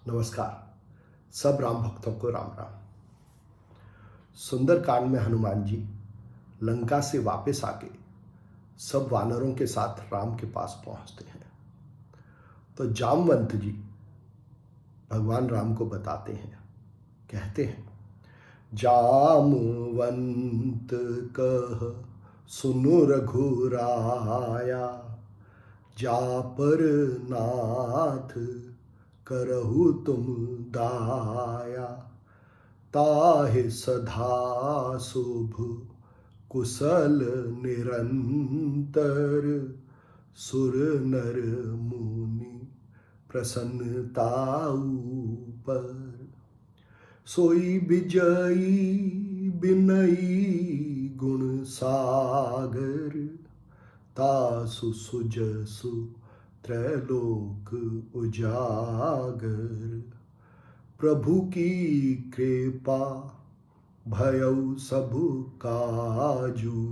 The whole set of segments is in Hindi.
नमस्कार। सब राम भक्तों को राम राम। सुंदरकांड में हनुमान जी लंका से वापस आके सब वानरों के साथ राम के पास पहुंचते हैं। तो जामवंत जी भगवान राम को बताते हैं, कहते हैं, जामवंत कह सुनु रघुराया, जा पर नाथ करहु तुम दाया, ताहि सधा शुभ कुशल निरंतर, सुर नर मुनि प्रसन्नताऊ पर, सोई विजयी विनयी गुण सागर, तासु सुजसु त्रैलोक उजागर, प्रभु की कृपा भयउ सब काजू,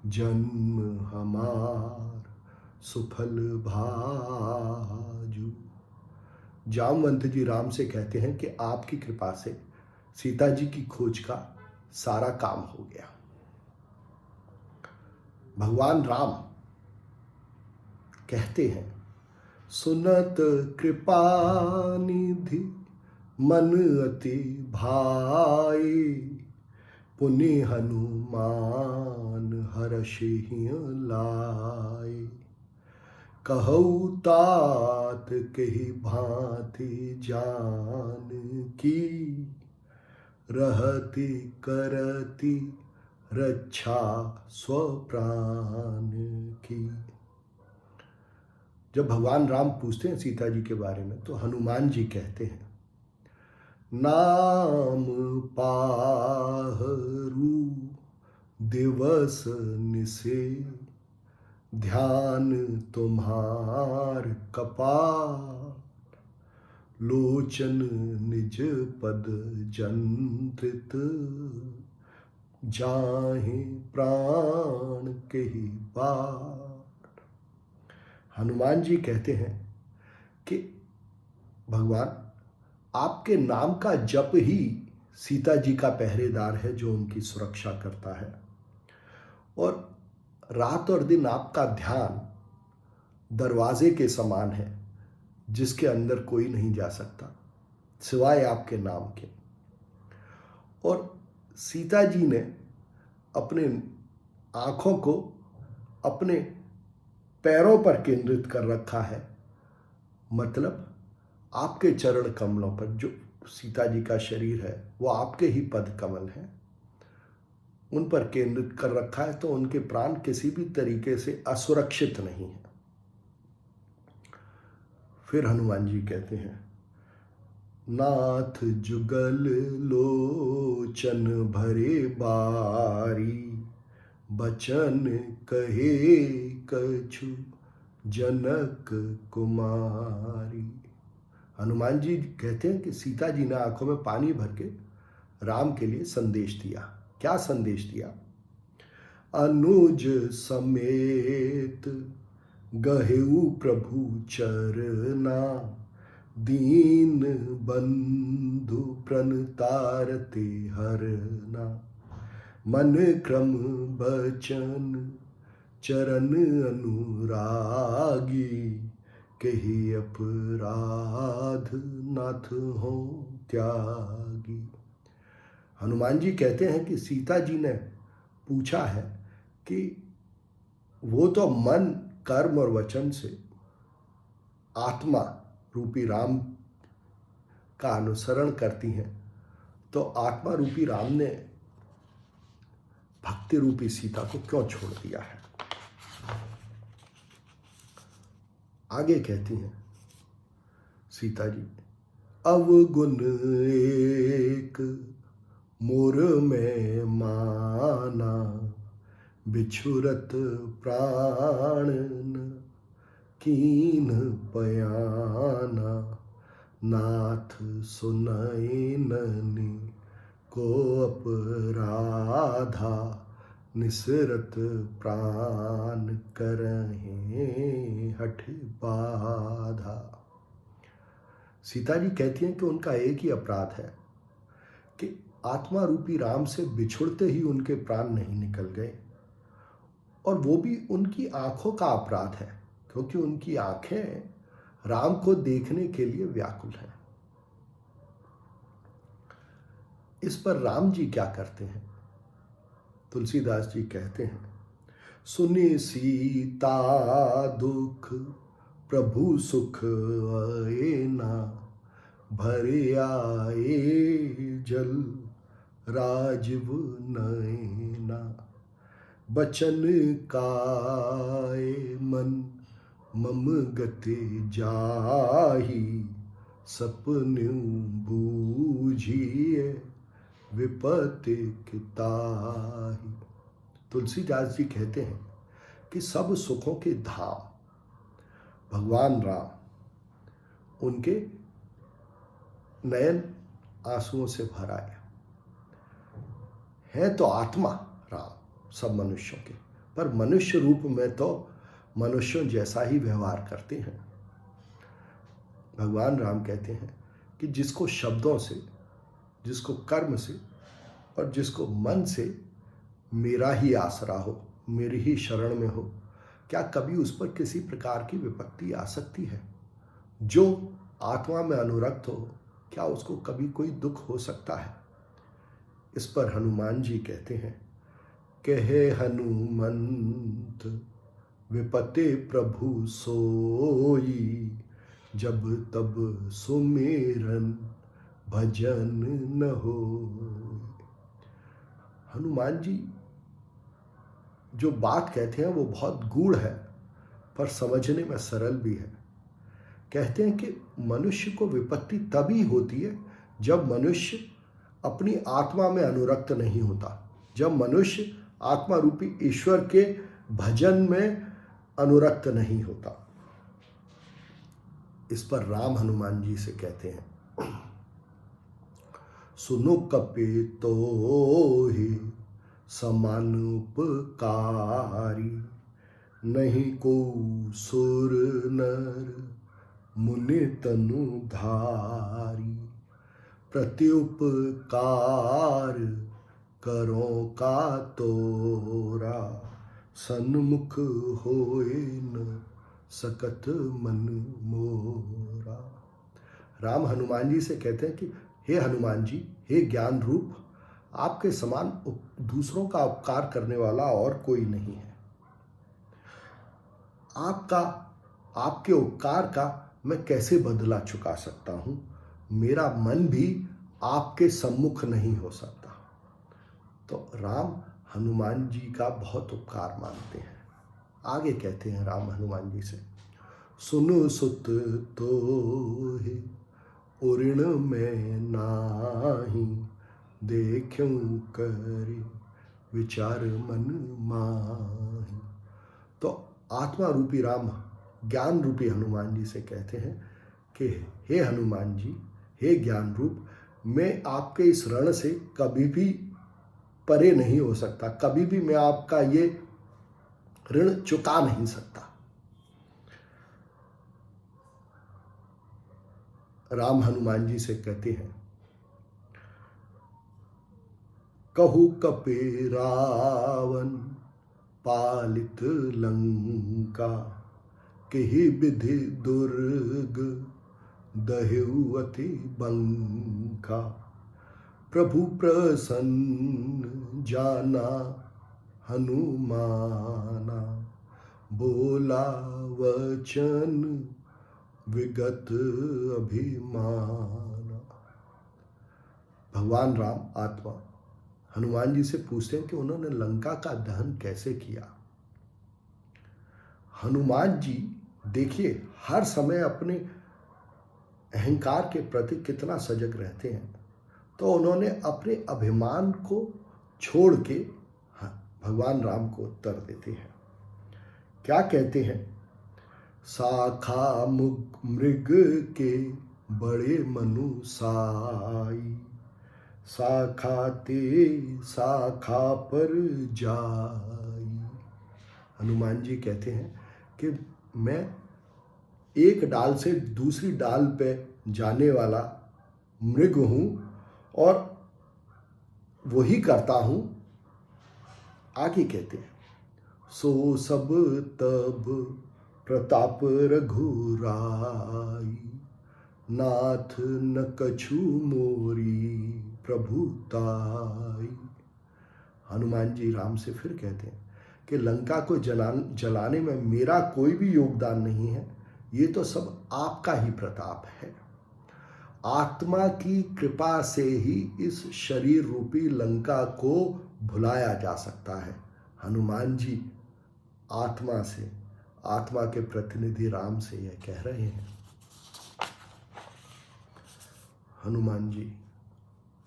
जन्म हमार सुफल भाजू। जामवंत जी राम से कहते हैं कि आपकी कृपा से सीता जी की खोज का सारा काम हो गया। भगवान राम कहते हैं, सुनत कृपा निधि मन अति भाई, पुनि हनुमान हर्षि लाए, कहऊ तात कही भांति जान की, रहति करति रक्षा स्वप्राण की। जब भगवान राम पूछते हैं सीता जी के बारे में तो हनुमान जी कहते हैं, नाम पाहरू दिवस निसे, ध्यान तुम्हार कपाल, लोचन निज पद जंत्रित, जाहि प्राण कही बार। हनुमान जी कहते हैं कि भगवान आपके नाम का जप ही सीता जी का पहरेदार है जो उनकी सुरक्षा करता है, और रात और दिन आपका ध्यान दरवाजे के समान है जिसके अंदर कोई नहीं जा सकता सिवाय आपके नाम के। और सीता जी ने अपने आँखों को अपने पैरों पर केंद्रित कर रखा है, मतलब आपके चरण कमलों पर। जो सीता जी का शरीर है वो आपके ही पद कमल हैं, उन पर केंद्रित कर रखा है, तो उनके प्राण किसी भी तरीके से असुरक्षित नहीं है। फिर हनुमान जी कहते हैं, नाथ जुगल लोचन भरे बारी, बचन कहे कछु जनक कुमारी। हनुमान जी कहते हैं कि सीता जी ने आंखों में पानी भर के राम के लिए संदेश दिया। क्या संदेश दिया? अनुज समेत गहेऊ प्रभु चरना, दीन बंधु प्रणतारते हरना, मन क्रम बचन चरण अनुरागी, कही अपराध नाथ हो त्यागी। हनुमान जी कहते हैं कि सीता जी ने पूछा है कि वो तो मन, कर्म और वचन से आत्मा रूपी राम का अनुसरण करती हैं, तो आत्मा रूपी राम ने भक्ति रूपी सीता को क्यों छोड़ दिया है। आगे कहती हैं सीता जी, अवगुण एक मोर में माना, बिछुरत प्राण कीन पयाना, नाथ सुनई ननी को अपराधा, निसरत प्राण करहे हठ बाधा। सीता जी कहती हैं कि उनका एक ही अपराध है कि आत्मा रूपी राम से बिछुड़ते ही उनके प्राण नहीं निकल गए, और वो भी उनकी आंखों का अपराध है, क्योंकि उनकी आंखें राम को देखने के लिए व्याकुल हैं। इस पर राम जी क्या करते हैं? तुलसीदास जी कहते हैं, सुनी सीता दुख प्रभु सुख आएना, भरे आए जल राजीव नैना, बचन काय मन मम गति जाही, सपन बूझिए विपत्ति किताही। तुलसीदास जी कहते हैं कि सब सुखों के धाम भगवान राम, उनके नयन आंसुओं से भर आए हैं। तो आत्मा राम सब मनुष्यों के, पर मनुष्य रूप में तो मनुष्यों जैसा ही व्यवहार करते हैं। भगवान राम कहते हैं कि जिसको शब्दों से, जिसको कर्म से और जिसको मन से मेरा ही आसरा हो, मेरी ही शरण में हो, क्या कभी उस पर किसी प्रकार की विपत्ति आ सकती है? जो आत्मा में अनुरक्त हो, क्या उसको कभी कोई दुख हो सकता है? इस पर हनुमान जी कहते हैं, कहे हनुमंत विपते प्रभु सोई, जब तब सुमेरन भजन न हो। हनुमान जी जो बात कहते हैं वो बहुत गूढ़ है, पर समझने में सरल भी है। कहते हैं कि मनुष्य को विपत्ति तभी होती है जब मनुष्य अपनी आत्मा में अनुरक्त नहीं होता, जब मनुष्य आत्मा रूपी ईश्वर के भजन में अनुरक्त नहीं होता। इस पर राम हनुमान जी से कहते हैं, सुनो कपि तोहि समान उपकारी, नहीं को सुर नर मुनि तनु धारी, प्रत्युपकार करो का तोरा, सन्मुख होए न सकत मन मोरा। राम हनुमान जी से कहते हैं कि हे हनुमान जी, हे ज्ञान रूप, आपके समान दूसरों का उपकार करने वाला और कोई नहीं है। आपके उपकार का मैं कैसे बदला चुका सकता हूं? मेरा मन भी आपके सम्मुख नहीं हो सकता। तो राम हनुमान जी का बहुत उपकार मानते हैं। आगे कहते हैं राम हनुमान जी से, सुनु सुत तोहि उऋण में नाही, देखूं करे विचार मन माही। तो आत्मा रूपी राम ज्ञान रूपी हनुमान जी से कहते हैं कि हे हनुमान जी, हे ज्ञान रूप, मैं आपके इस रण से कभी भी परे नहीं हो सकता, कभी भी मैं आपका ये ऋण चुका नहीं सकता। राम हनुमान जी से कहते हैं, कहु कपि रावण पालित लंका, केहि विधि दुर्ग दहेउ अति बंका, प्रभु प्रसन्न जाना हनुमाना, बोला वचन विगत अभिमाना। भगवान राम आत्मा हनुमान जी से पूछते हैं कि उन्होंने लंका का दहन कैसे किया। हनुमान जी देखिए हर समय अपने अहंकार के प्रति कितना सजग रहते हैं। तो उन्होंने अपने अभिमान को छोड़ के भगवान राम को उत्तर देते हैं। क्या कहते हैं, साखा मृग के बड़े मनु साई, शाखा ते शाखा पर जाई। हनुमान जी कहते हैं कि मैं एक डाल से दूसरी डाल पे जाने वाला मृग हूं और वही करता हूं। आगे कहते हैं, सो सब तब प्रताप रघुराई, नाथ न कछु मोरी प्रभुताई। हनुमान जी राम से फिर कहते हैं कि लंका को जलाने में मेरा कोई भी योगदान नहीं है, ये तो सब आपका ही प्रताप है। आत्मा की कृपा से ही इस शरीर रूपी लंका को भुलाया जा सकता है। हनुमान जी आत्मा से, आत्मा के प्रतिनिधि राम से यह कह रहे हैं। हनुमान जी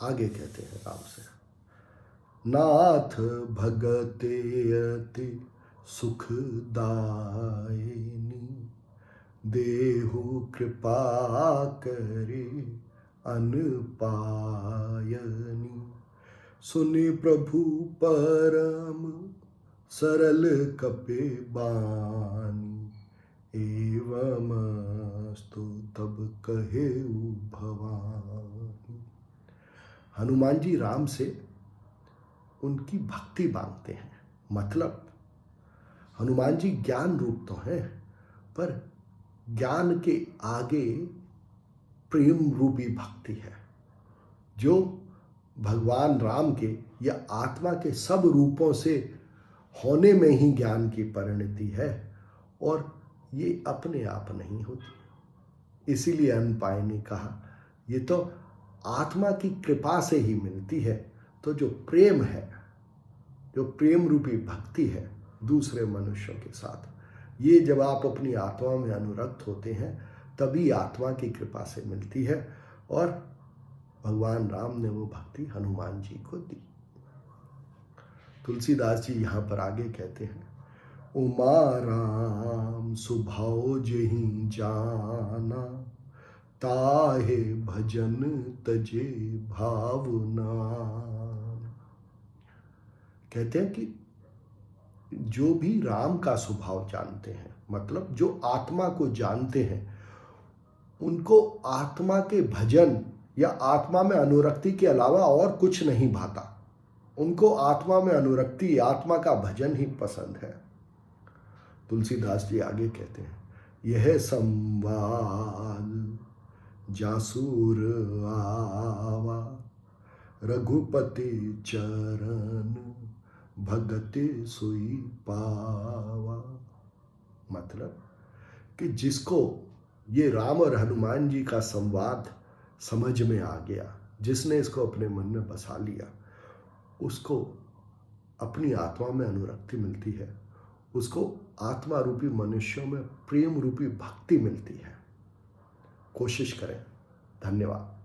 आगे कहते हैं राम से, नाथ भगते अति सुखदायिनी, देहु कृपा करे अनपायनी, सुनि प्रभु परम सरल कपे बानी, एवमस्तु तब कहे भवानी। हनुमान जी राम से उनकी भक्ति मांगते हैं। मतलब हनुमान जी ज्ञान रूप तो हैं, पर ज्ञान के आगे प्रेम रूपी भक्ति है, जो भगवान राम के या आत्मा के सब रूपों से होने में ही ज्ञान की परिणति है, और ये अपने आप नहीं होती। इसीलिए अनपायनी कहा, ये तो आत्मा की कृपा से ही मिलती है। तो जो प्रेम है, जो प्रेम रूपी भक्ति है दूसरे मनुष्यों के साथ, ये जब आप अपनी आत्मा में अनुरक्त होते हैं तभी आत्मा की कृपा से मिलती है। और भगवान राम ने वो भक्ति हनुमान जी को दी। तुलसीदास जी यहाँ पर आगे कहते हैं, उमा राम स्वभाव जहीं जाना, ताहे भजन तजे भावना। कहते हैं कि जो भी राम का स्वभाव जानते हैं, मतलब जो आत्मा को जानते हैं, उनको आत्मा के भजन या आत्मा में अनुरक्ति के अलावा और कुछ नहीं भाता। उनको आत्मा में अनुरक्ति, आत्मा का भजन ही पसंद है। तुलसीदास जी आगे कहते हैं, यह संवाद जासूर आवा, रघुपति चरण भगति सोई पावा। मतलब कि जिसको ये राम और हनुमान जी का संवाद समझ में आ गया, जिसने इसको अपने मन में बसा लिया, उसको अपनी आत्मा में अनुरक्ति मिलती है, उसको आत्मा रूपी मनुष्यों में प्रेम रूपी भक्ति मिलती है। कोशिश करें। धन्यवाद।